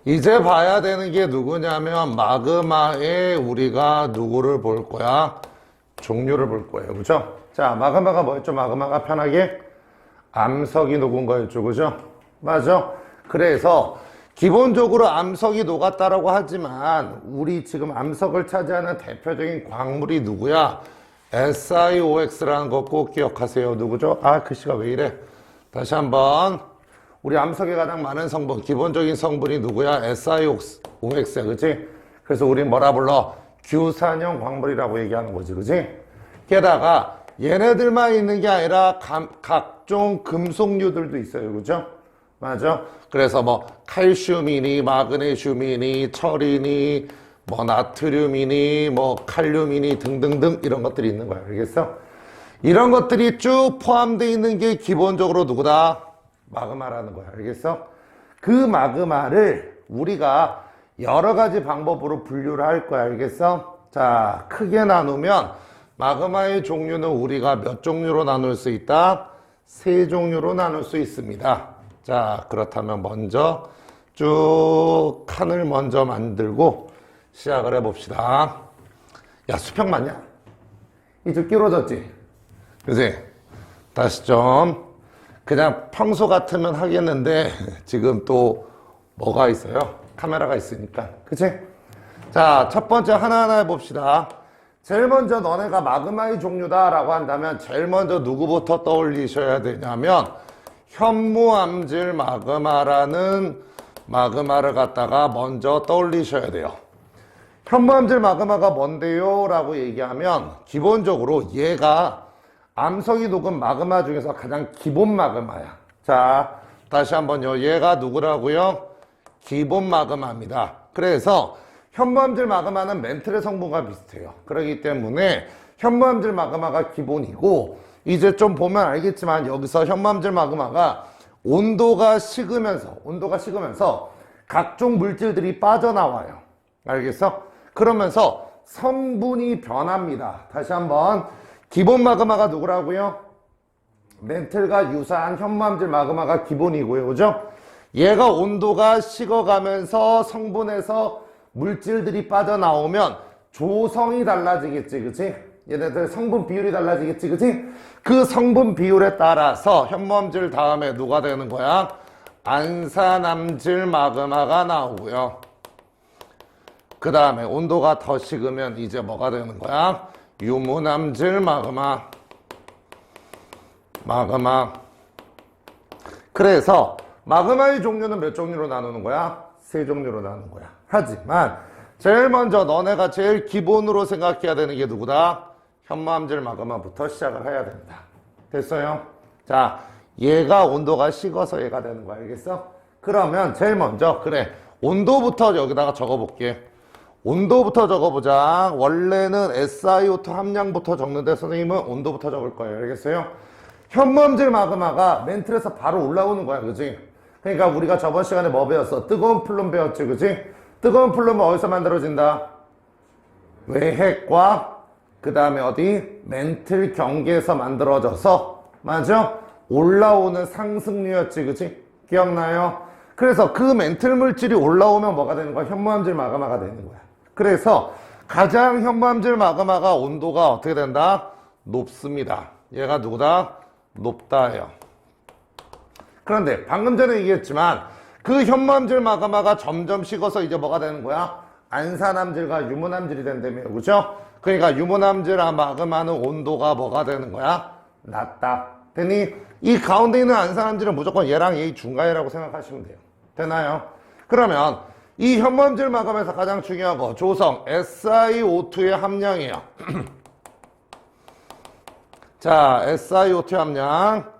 이제 봐야 되는 게 누구냐면 마그마에 우리가 누구를 볼 거야? 종류를 볼 거예요. 그죠? 자, 마그마가 뭐였죠? 마그마가 편하게 암석이 녹은 거였죠. 그죠? 맞아. 그래서 기본적으로 암석이 녹았다라고 하지만 우리 지금 암석을 차지하는 대표적인 광물이 누구야? SiOX라는 거 꼭 기억하세요. 누구죠? 아, 글씨가 왜 이래? 다시 한번. 우리 암석에 가장 많은 성분, 기본적인 성분이 누구야? SiOX야, 그치? 그래서 우리 뭐라 불러? 규산형 광물이라고 얘기하는 거지, 그치? 게다가 얘네들만 있는 게 아니라 각종 금속류들도 있어요, 그죠? 맞아? 그래서 뭐 칼슘이니 마그네슘이니 철이니 뭐 나트륨이니 뭐 칼륨이니 등등등 이런 것들이 있는 거야, 알겠어? 이런 것들이 쭉 포함되어 있는 게 기본적으로 누구다? 마그마라는 거야. 알겠어? 그 마그마를 우리가 여러 가지 방법으로 분류를 할 거야. 알겠어? 자, 크게 나누면 마그마의 종류는 우리가 몇 종류로 나눌 수 있다? 세 종류로 나눌 수 있습니다. 자, 그렇다면 먼저 쭉 칸을 먼저 만들고 시작을 해봅시다. 야, 수평 맞냐? 이쪽 끼워졌지? 그치? 다시 좀 그냥 평소 같으면 하겠는데 지금 또 뭐가 있어요? 카메라가 있으니까. 그치? 자, 첫 번째 하나하나 해봅시다. 제일 먼저 너네가 마그마의 종류다 라고 한다면 제일 먼저 누구부터 떠올리셔야 되냐면 현무암질 마그마라는 마그마를 갖다가 먼저 떠올리셔야 돼요. 현무암질 마그마가 뭔데요? 라고 얘기하면 기본적으로 얘가 암석이 녹은 마그마 중에서 가장 기본 마그마야. 자, 다시 한번요. 얘가 누구라고요? 기본 마그마입니다. 그래서 현무암질 마그마는 멘틀의 성분과 비슷해요. 그렇기 때문에 현무암질 마그마가 기본이고 이제 좀 보면 알겠지만 여기서 현무암질 마그마가 온도가 식으면서 각종 물질들이 빠져나와요. 알겠어? 그러면서 성분이 변합니다. 다시 한번 기본 마그마가 누구라고요? 멘틀과 유사한 현무암질 마그마가 기본이고요. 그죠? 얘가 온도가 식어가면서 성분에서 물질들이 빠져나오면 조성이 달라지겠지. 그치? 얘네들 성분 비율이 달라지겠지. 그치? 그 성분 비율에 따라서 현무암질 다음에 누가 되는 거야? 안산암질 마그마가 나오고요. 그 다음에 온도가 더 식으면 이제 뭐가 되는 거야? 유문암질 마그마. 그래서 마그마의 종류는 몇 종류로 나누는 거야? 세 종류로 나누는 거야. 하지만 제일 먼저 너네가 제일 기본으로 생각해야 되는 게 누구다? 현무암질 마그마부터 시작을 해야 된다. 됐어요? 자, 얘가 온도가 식어서 얘가 되는 거야. 알겠어? 그러면 제일 먼저 그래, 온도부터 여기다가 적어볼게. 온도부터 적어보자. 원래는 SiO2 함량부터 적는데 선생님은 온도부터 적을 거예요. 알겠어요? 현무암질 마그마가 멘틀에서 바로 올라오는 거야. 그치? 그러니까 우리가 저번 시간에 뭐 배웠어? 뜨거운 플룸 배웠지. 그치? 뜨거운 플룸은 어디서 만들어진다? 외핵과 그 다음에 어디? 멘틀 경계에서 만들어져서 맞아? 올라오는 상승류였지. 그치? 기억나요? 그래서 그 멘틀 물질이 올라오면 뭐가 되는 거야? 현무암질 마그마가 되는 거야. 그래서 가장 현무암질 마그마가 온도가 어떻게 된다? 높습니다. 얘가 누구다? 높다예요. 그런데 방금 전에 얘기했지만 그 현무암질 마그마가 점점 식어서 이제 뭐가 되는 거야? 안산암질과 유문암질이 된다며. 그죠? 그러니까 유문암질 마그마는 온도가 뭐가 되는 거야? 낮다. 되니 이 가운데 있는 안산암질은 무조건 얘랑 얘 중간이라고 생각하시면 돼요. 되나요? 그러면 이 현무암질 마감에서 가장 중요한 거 조성 SiO2의 함량이에요. 자, SiO2 함량.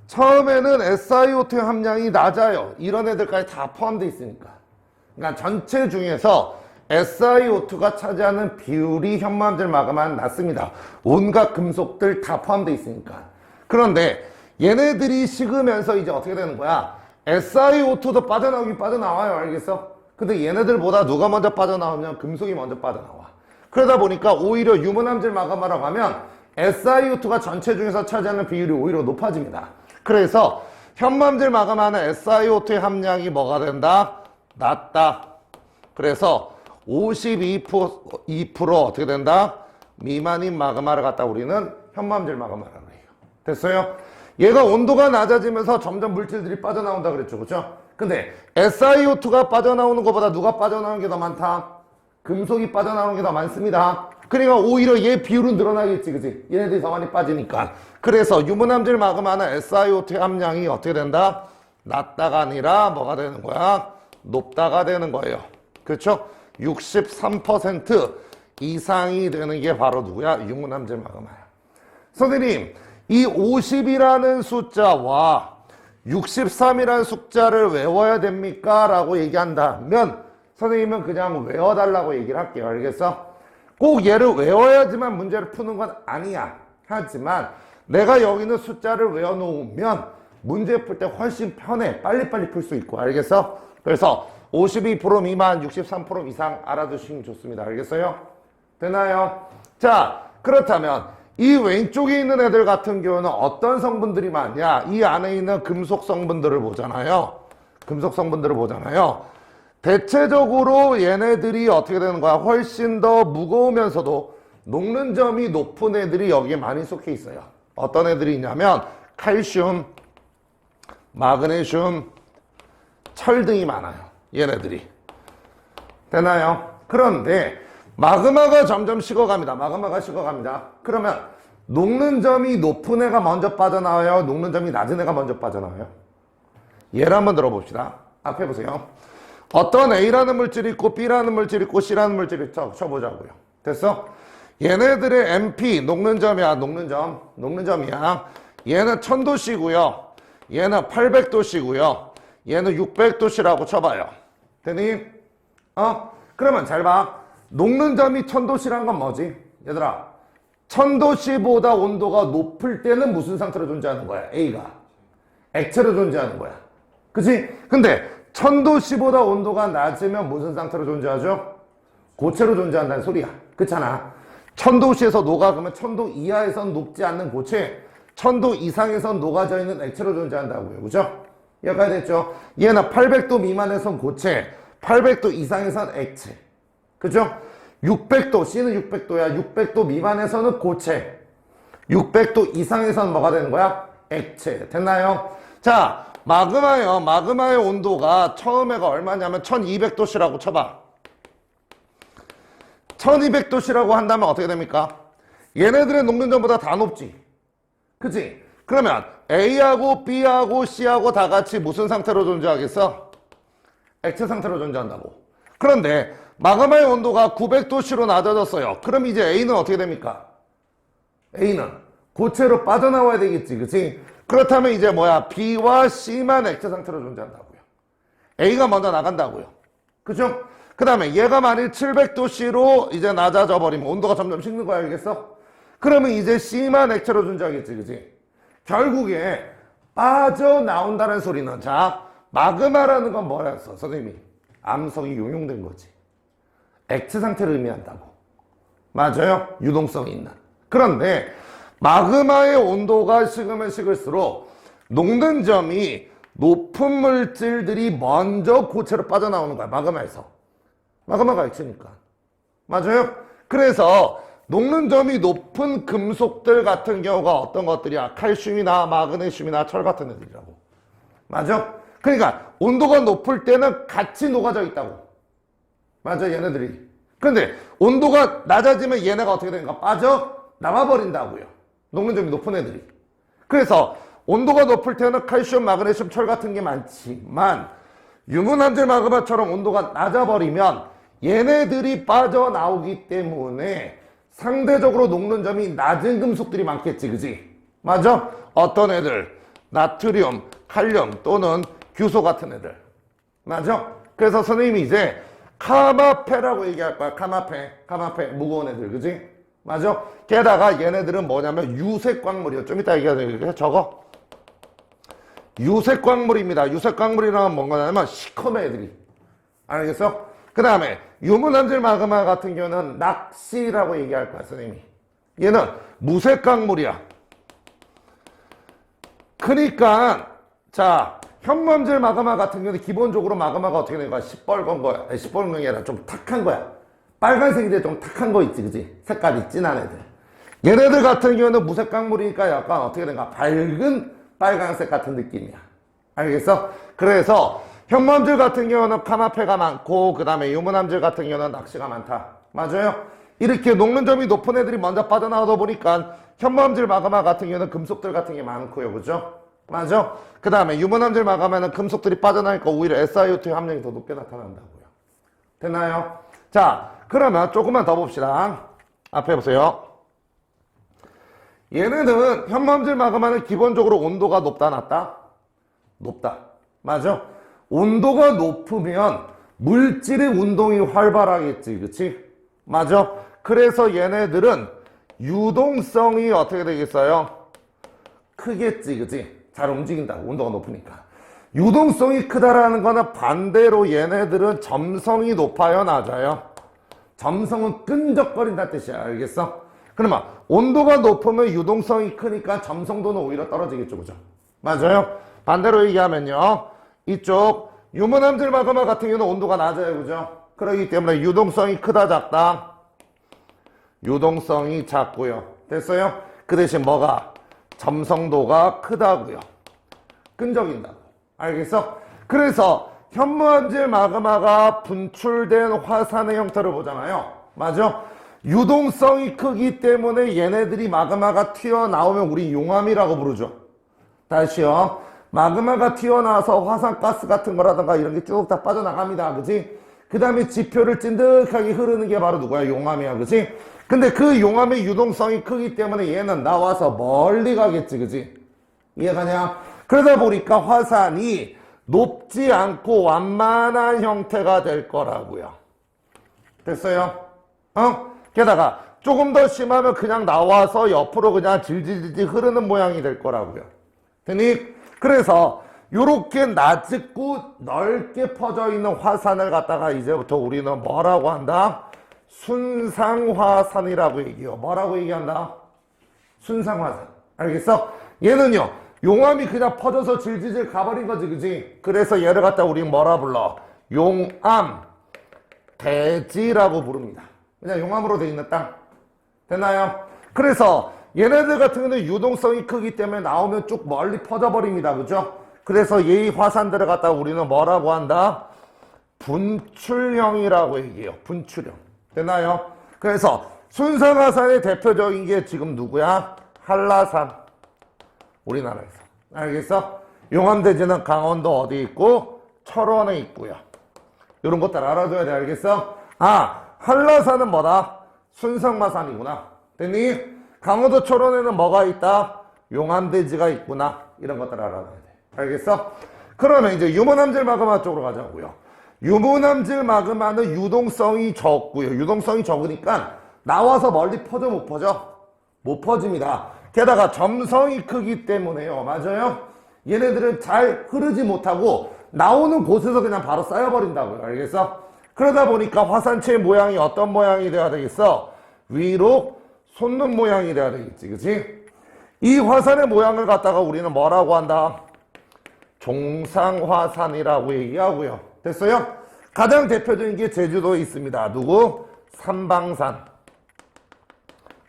처음에는 SiO2 함량이 낮아요. 이런 애들까지 다 포함되어 있으니까. 그러니까 전체 중에서 SiO2가 차지하는 비율이 현무암질 마감은 낮습니다. 온갖 금속들 다 포함되어 있으니까. 그런데 얘네들이 식으면서 이제 어떻게 되는 거야? SiO2도 빠져나오긴 빠져나와요. 알겠어? 근데 얘네들보다 누가 먼저 빠져나오면 금속이 먼저 빠져나와. 그러다 보니까 오히려 유문암질 마그마라고 하면 SiO2가 전체 중에서 차지하는 비율이 오히려 높아집니다. 그래서 현무암질 마그마는 SiO2의 함량이 뭐가 된다? 낮다. 그래서 52% 어떻게 된다? 미만인 마그마를 갖다 우리는 현무암질 마그마라고 해요. 됐어요? 얘가 온도가 낮아지면서 점점 물질들이 빠져나온다 그랬죠. 그죠? 근데 SiO2가 빠져나오는 것보다 누가 빠져나오는 게 더 많다? 금속이 빠져나오는 게 더 많습니다. 그러니까 오히려 얘 비율은 늘어나겠지. 그치? 얘네들이 더 많이 빠지니까. 그래서 유문암질 마그마는 SiO2 함량이 어떻게 된다? 낮다가 아니라 뭐가 되는 거야? 높다가 되는 거예요. 그렇죠? 63% 이상이 되는 게 바로 누구야? 유문암질 마그마야. 선생님, 이 50이라는 숫자와 63이라는 숫자를 외워야 됩니까? 라고 얘기한다면 선생님은 그냥 외워달라고 얘기를 할게요. 알겠어? 꼭 얘를 외워야지만 문제를 푸는 건 아니야. 하지만 내가 여기 있는 숫자를 외워놓으면 문제 풀 때 훨씬 편해. 빨리빨리 풀 수 있고. 알겠어? 그래서 52% 미만, 63% 이상 알아두시면 좋습니다. 알겠어요? 되나요? 자, 그렇다면 이 왼쪽에 있는 애들 같은 경우는 어떤 성분들이 많냐? 이 안에 있는 금속 성분들을 보잖아요. 금속 성분들을 보잖아요. 대체적으로 얘네들이 어떻게 되는 거야? 훨씬 더 무거우면서도 녹는 점이 높은 애들이 여기에 많이 속해 있어요. 어떤 애들이 있냐면 칼슘, 마그네슘, 철 등이 많아요. 얘네들이. 되나요? 그런데 마그마가 점점 식어갑니다. 마그마가 식어갑니다. 그러면 녹는 점이 높은 애가 먼저 빠져나와요? 녹는 점이 낮은 애가 먼저 빠져나와요? 예를 한번 들어봅시다. 앞에 보세요. 어떤 A라는 물질이 있고 B라는 물질이 있고 C라는 물질이 있죠. 쳐보자고요. 됐어? 얘네들의 MP, 녹는 점이야. 녹는 점이야. 얘는 1000도씨고요. 얘는 800도씨고요. 얘는 600도씨라고 쳐봐요. 되니? 그러면 잘 봐. 녹는 점이 1000도씨란 건 뭐지? 얘들아, 1000도씨보다 온도가 높을 때는 무슨 상태로 존재하는 거야? A가 액체로 존재하는 거야. 그치? 근데 1000도씨보다 온도가 낮으면 무슨 상태로 존재하죠? 고체로 존재한다는 소리야. 그렇잖아. 1000도씨에서 녹아. 그러면 1000도 이하에선 녹지 않는 고체, 1000도 이상에선 녹아져 있는 액체로 존재한다고요. 그죠? 여기까지 됐죠? 얘는 800도 미만에선 고체, 800도 이상에선 액체. 그죠? 600도, C는 600도야. 600도 미만에서는 고체, 600도 이상에서는 뭐가 되는 거야? 액체. 됐나요? 자, 마그마요. 마그마의 온도가 처음에가 얼마냐면 1200도씨라고 쳐봐. 1200도씨라고 한다면 어떻게 됩니까? 얘네들의 녹는 점보다 다 높지. 그치? 그러면 A하고 B하고 C하고 다 같이 무슨 상태로 존재하겠어? 액체 상태로 존재한다고. 그런데 마그마의 온도가 900도씨로 낮아졌어요. 그럼 이제 A는 어떻게 됩니까? A는 고체로 빠져나와야 되겠지. 그치? 그렇다면 이제 뭐야? B와 C만 액체 상태로 존재한다고요. A가 먼저 나간다고요. 그죠? 그 다음에 얘가 만일 700도씨로 이제 낮아져 버리면 온도가 점점 식는 거야. 알겠어? 그러면 이제 C만 액체로 존재하겠지. 그치? 결국에 빠져나온다는 소리는, 자, 마그마라는 건 뭐였어? 선생님이 암석이 용용된 거지. 액체 상태를 의미한다고. 맞아요? 유동성이 있는. 그런데 마그마의 온도가 식으면 식을수록 녹는 점이 높은 물질들이 먼저 고체로 빠져나오는 거야. 마그마에서. 마그마가 액체니까. 맞아요? 그래서 녹는 점이 높은 금속들 같은 경우가 어떤 것들이야? 칼슘이나 마그네슘이나 철 같은 애들이라고. 맞아? 그러니까 온도가 높을 때는 같이 녹아져 있다고. 맞아, 얘네들이. 근데 온도가 낮아지면 얘네가 어떻게 되는가? 빠져 나와버린다고요. 녹는 점이 높은 애들이. 그래서 온도가 높을 때는 칼슘, 마그네슘, 철 같은 게 많지만 유문암질 마그마처럼 온도가 낮아버리면 얘네들이 빠져나오기 때문에 상대적으로 녹는 점이 낮은 금속들이 많겠지. 그지? 맞아? 어떤 애들? 나트륨, 칼륨 또는 규소 같은 애들. 맞아? 그래서 선생님이 이제 카마페라고 얘기할 거야. 카마페 무거운 애들. 그지? 맞아? 게다가 얘네들은 뭐냐면 유색 광물이요. 좀 이따 얘기하자. 저거 유색 광물입니다. 유색 광물이라는 뭔가냐면 시커먼 애들이. 알겠어? 그 다음에 유문암질 마그마 같은 경우는 낚시라고 얘기할 거야, 선생님이. 얘는 무색 광물이야. 그러니까 자, 현무암질 마그마 같은 경우는 기본적으로 마그마가 어떻게 된 거야? 시뻘건 거야. 아니, 시뻘건 게 아니라 좀 탁한 거야. 빨간색인데 좀 탁한 거 있지, 그지? 색깔이 진한 애들. 얘네들 같은 경우는 무색 강물이니까 약간 어떻게 된가? 밝은 빨간색 같은 느낌이야. 알겠어? 그래서 현무암질 같은 경우는 카마페가 많고 그 다음에 유문암질 같은 경우는 낚시가 많다. 맞아요? 이렇게 녹는 점이 높은 애들이 먼저 빠져나오다 보니까 현무암질 마그마 같은 경우는 금속들 같은 게 많고요. 그죠? 맞아? 그 다음에 유문암질 마그마는 금속들이 빠져나니까 오히려 SiO2 함량이 더 높게 나타난다고요. 됐나요? 자, 그러면 조금만 더 봅시다. 앞에 보세요. 얘네는 현무암질 마그마는 기본적으로 온도가 높다 낮다? 높다. 맞아? 온도가 높으면 물질의 운동이 활발하겠지. 그치? 맞아? 그래서 얘네들은 유동성이 어떻게 되겠어요? 크겠지. 그치? 잘 움직인다고. 온도가 높으니까. 유동성이 크다라는 거는 반대로 얘네들은 점성이 높아요? 낮아요? 점성은 끈적거린다는 뜻이야. 알겠어? 그러면 온도가 높으면 유동성이 크니까 점성도는 오히려 떨어지겠죠. 그죠? 맞아요? 반대로 얘기하면요. 이쪽 유문암질 마그마 같은 경우는 온도가 낮아요. 그죠? 그렇기 때문에 유동성이 크다 작다? 유동성이 작고요. 됐어요? 그 대신 뭐가? 점성도가 크다고요. 끈적인다고. 알겠어? 그래서 현무암질 마그마가 분출된 화산의 형태를 보잖아요. 맞아? 유동성이 크기 때문에 얘네들이 마그마가 튀어나오면 우리 용암이라고 부르죠. 다시요. 마그마가 튀어나와서 화산가스 같은 거라든가 이런 게 쭉 다 빠져나갑니다. 그치? 그 다음에 지표를 찐득하게 흐르는 게 바로 누구야? 용암이야. 그치? 근데 그 용암의 유동성이 크기 때문에 얘는 나와서 멀리 가겠지. 그치? 이해가냐? 그러다 보니까 화산이 높지 않고 완만한 형태가 될 거라고요. 됐어요? 게다가 조금 더 심하면 그냥 나와서 옆으로 그냥 질질질 흐르는 모양이 될 거라고요. 되니? 그래서 요렇게 낮고 넓게 퍼져 있는 화산을 갖다가 이제부터 우리는 뭐라고 한다? 순상화산이라고 얘기해요. 뭐라고 얘기한다? 순상화산. 알겠어? 얘는요, 용암이 그냥 퍼져서 질질질 가버린 거지, 그지? 그래서 얘를 갖다 우리 뭐라 불러? 용암 대지라고 부릅니다. 그냥 용암으로 돼 있는 땅. 됐나요? 그래서 얘네들 같은 경우는 유동성이 크기 때문에 나오면 쭉 멀리 퍼져버립니다. 그죠? 그래서 이 화산들을 갖다가 우리는 뭐라고 한다? 분출형이라고 얘기해요. 분출형. 됐나요? 그래서 순상화산의 대표적인 게 지금 누구야? 한라산. 우리나라에서. 알겠어? 용암대지는 강원도 어디 있고? 철원에 있고요. 이런 것들 알아둬야 돼. 알겠어? 아, 한라산은 뭐다? 순상화산이구나. 됐니? 강원도 철원에는 뭐가 있다? 용암대지가 있구나. 이런 것들 알아둬야 돼. 알겠어? 그러면 이제 유문암질 마그마 쪽으로 가자고요. 유문암질 마그마는 유동성이 적고요. 유동성이 적으니까 나와서 멀리 퍼져 못 퍼져? 못 퍼집니다. 게다가 점성이 크기 때문에요. 맞아요? 얘네들은 잘 흐르지 못하고 나오는 곳에서 그냥 바로 쌓여버린다고요. 알겠어? 그러다 보니까 화산체의 모양이 어떤 모양이 돼야 되겠어? 위로 솟는 모양이 돼야 되겠지. 그치? 이 화산의 모양을 갖다가 우리는 뭐라고 한다? 종상화산이라고 얘기하고요. 됐어요? 가장 대표적인 게 제주도에 있습니다. 누구? 삼방산.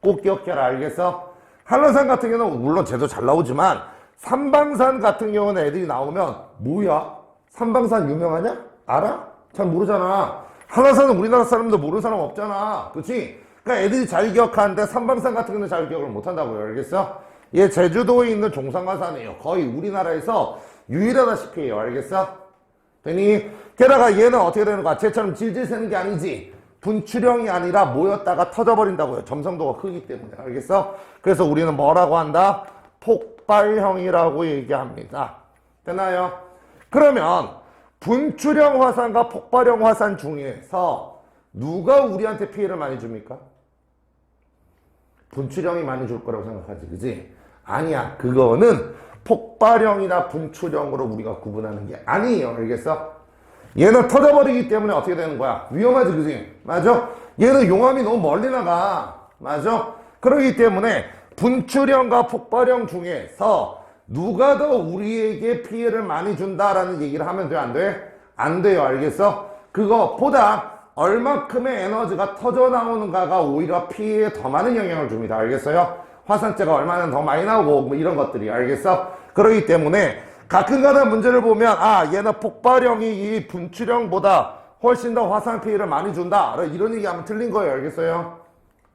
꼭 기억해라. 알겠어? 한라산 같은 경우는 물론 제도 잘 나오지만 삼방산 같은 경우는 애들이 나오면 뭐야? 삼방산 유명하냐? 알아? 잘 모르잖아. 한라산은 우리나라 사람도 모르는 사람 없잖아. 그치? 그러니까 애들이 잘 기억하는데 삼방산 같은 경우는 잘 기억을 못한다고요. 알겠어? 얘 제주도에 있는 종상화산이에요. 거의 우리나라에서 유일하다시피 해요. 알겠어? 되니? 게다가 얘는 어떻게 되는 거야? 쟤처럼 질질 새는 게 아니지. 분출형이 아니라 모였다가 터져버린다고요. 점성도가 크기 때문에. 알겠어? 그래서 우리는 뭐라고 한다? 폭발형이라고 얘기합니다. 되나요? 그러면 분출형 화산과 폭발형 화산 중에서 누가 우리한테 피해를 많이 줍니까? 분출형이 많이 줄 거라고 생각하지. 그지? 아니야. 그거는 폭발형이나 분출형으로 우리가 구분하는 게 아니에요. 알겠어? 얘는 터져버리기 때문에 어떻게 되는 거야? 위험하지. 그지? 맞아? 얘는 용암이 너무 멀리 나가. 맞아? 그러기 때문에 분출형과 폭발형 중에서 누가 더 우리에게 피해를 많이 준다라는 얘기를 하면 돼, 안 돼? 안 돼요, 알겠어? 그거보다 얼마큼의 에너지가 터져 나오는가가 오히려 피해에 더 많은 영향을 줍니다, 알겠어요? 화산재가 얼마나 더 많이 나오고 뭐 이런 것들이, 알겠어? 그렇기 때문에 가끔가다 문제를 보면 얘는 폭발형이 이 분출형보다 훨씬 더 화산 피해를 많이 준다, 이런 얘기하면 틀린 거예요, 알겠어요?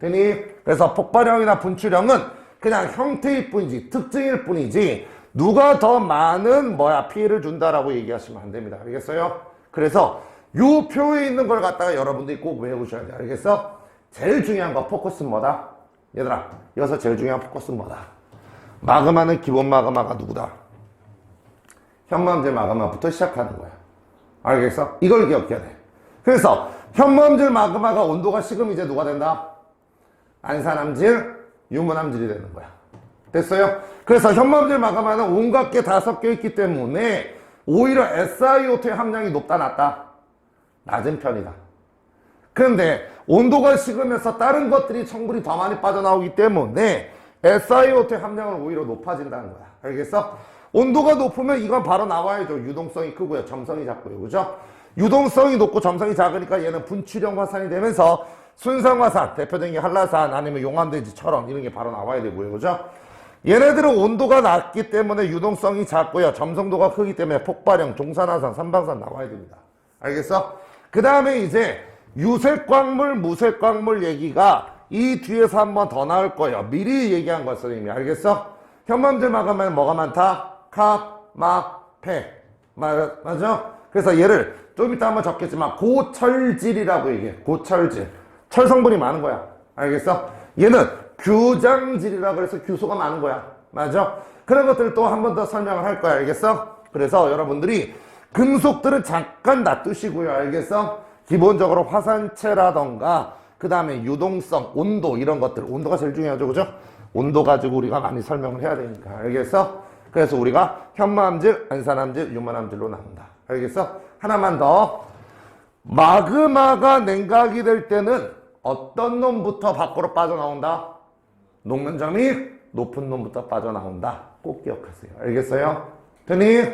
되니? 그래서 폭발형이나 분출형은 그냥 형태일 뿐이지, 특징일 뿐이지, 누가 더 많은 피해를 준다라고 얘기하시면 안 됩니다, 알겠어요? 그래서 요 표에 있는 걸 갖다가 여러분들이 꼭 외우셔야 돼, 알겠어? 제일 중요한 거 포커스는 뭐다? 얘들아, 여기서 제일 중요한 포커스는 뭐다? 마그마는 기본 마그마가 누구다? 현무암질 마그마부터 시작하는 거야, 알겠어? 이걸 기억해야 돼. 그래서 현무암질 마그마가 온도가 식으면 이제 누가 된다? 안산암질, 유문암질이 되는 거야. 됐어요? 그래서 현무암질 마그마는 온갖 게 다 섞여 있기 때문에 오히려 SiO2의 함량이 높다, 낮다? 낮은 편이다. 그런데 온도가 식으면서 다른 것들이 성분이 더 많이 빠져나오기 때문에 SiO2의 함량은 오히려 높아진다는 거야. 알겠어? 온도가 높으면 이건 바로 나와야죠. 유동성이 크고요, 점성이 작고요, 그죠? 유동성이 높고 점성이 작으니까 얘는 분출형 화산이 되면서 순상화산, 대표적인 게 한라산 아니면 용암대지처럼 이런 게 바로 나와야 되고요, 그죠? 얘네들은 온도가 낮기 때문에 유동성이 작고요, 점성도가 크기 때문에 폭발형, 종산화산, 삼방산 나와야 됩니다. 알겠어? 그 다음에 이제 유색광물, 무색광물 얘기가 이 뒤에서 한 번 더 나올 거예요. 미리 얘기한 거 선생님이. 알겠어? 현무암질 마그마는 뭐가 많다? 카, 마, 폐. 맞아? 그래서 얘를 좀 이따 한번 적겠지만 고철질이라고 얘기해. 고철질. 철 성분이 많은 거야. 알겠어? 얘는 규장질이라고 해서 규소가 많은 거야. 맞아? 그런 것들을 또 한 번 더 설명을 할 거야. 알겠어? 그래서 여러분들이 금속들은 잠깐 놔두시고요. 알겠어? 기본적으로 화산체라던가 그 다음에 유동성, 온도 이런 것들. 온도가 제일 중요하죠. 그죠? 온도 가지고 우리가 많이 설명을 해야 되니까. 알겠어? 그래서 우리가 현무암질, 안산암질, 유문암질로 나온다. 알겠어? 하나만 더. 마그마가 냉각이 될 때는 어떤 놈부터 밖으로 빠져나온다? 녹는 점이 높은 놈부터 빠져나온다. 꼭 기억하세요. 알겠어요? 되니?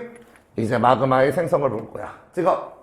이제 마그마의 생성을 볼 거야. 찍어.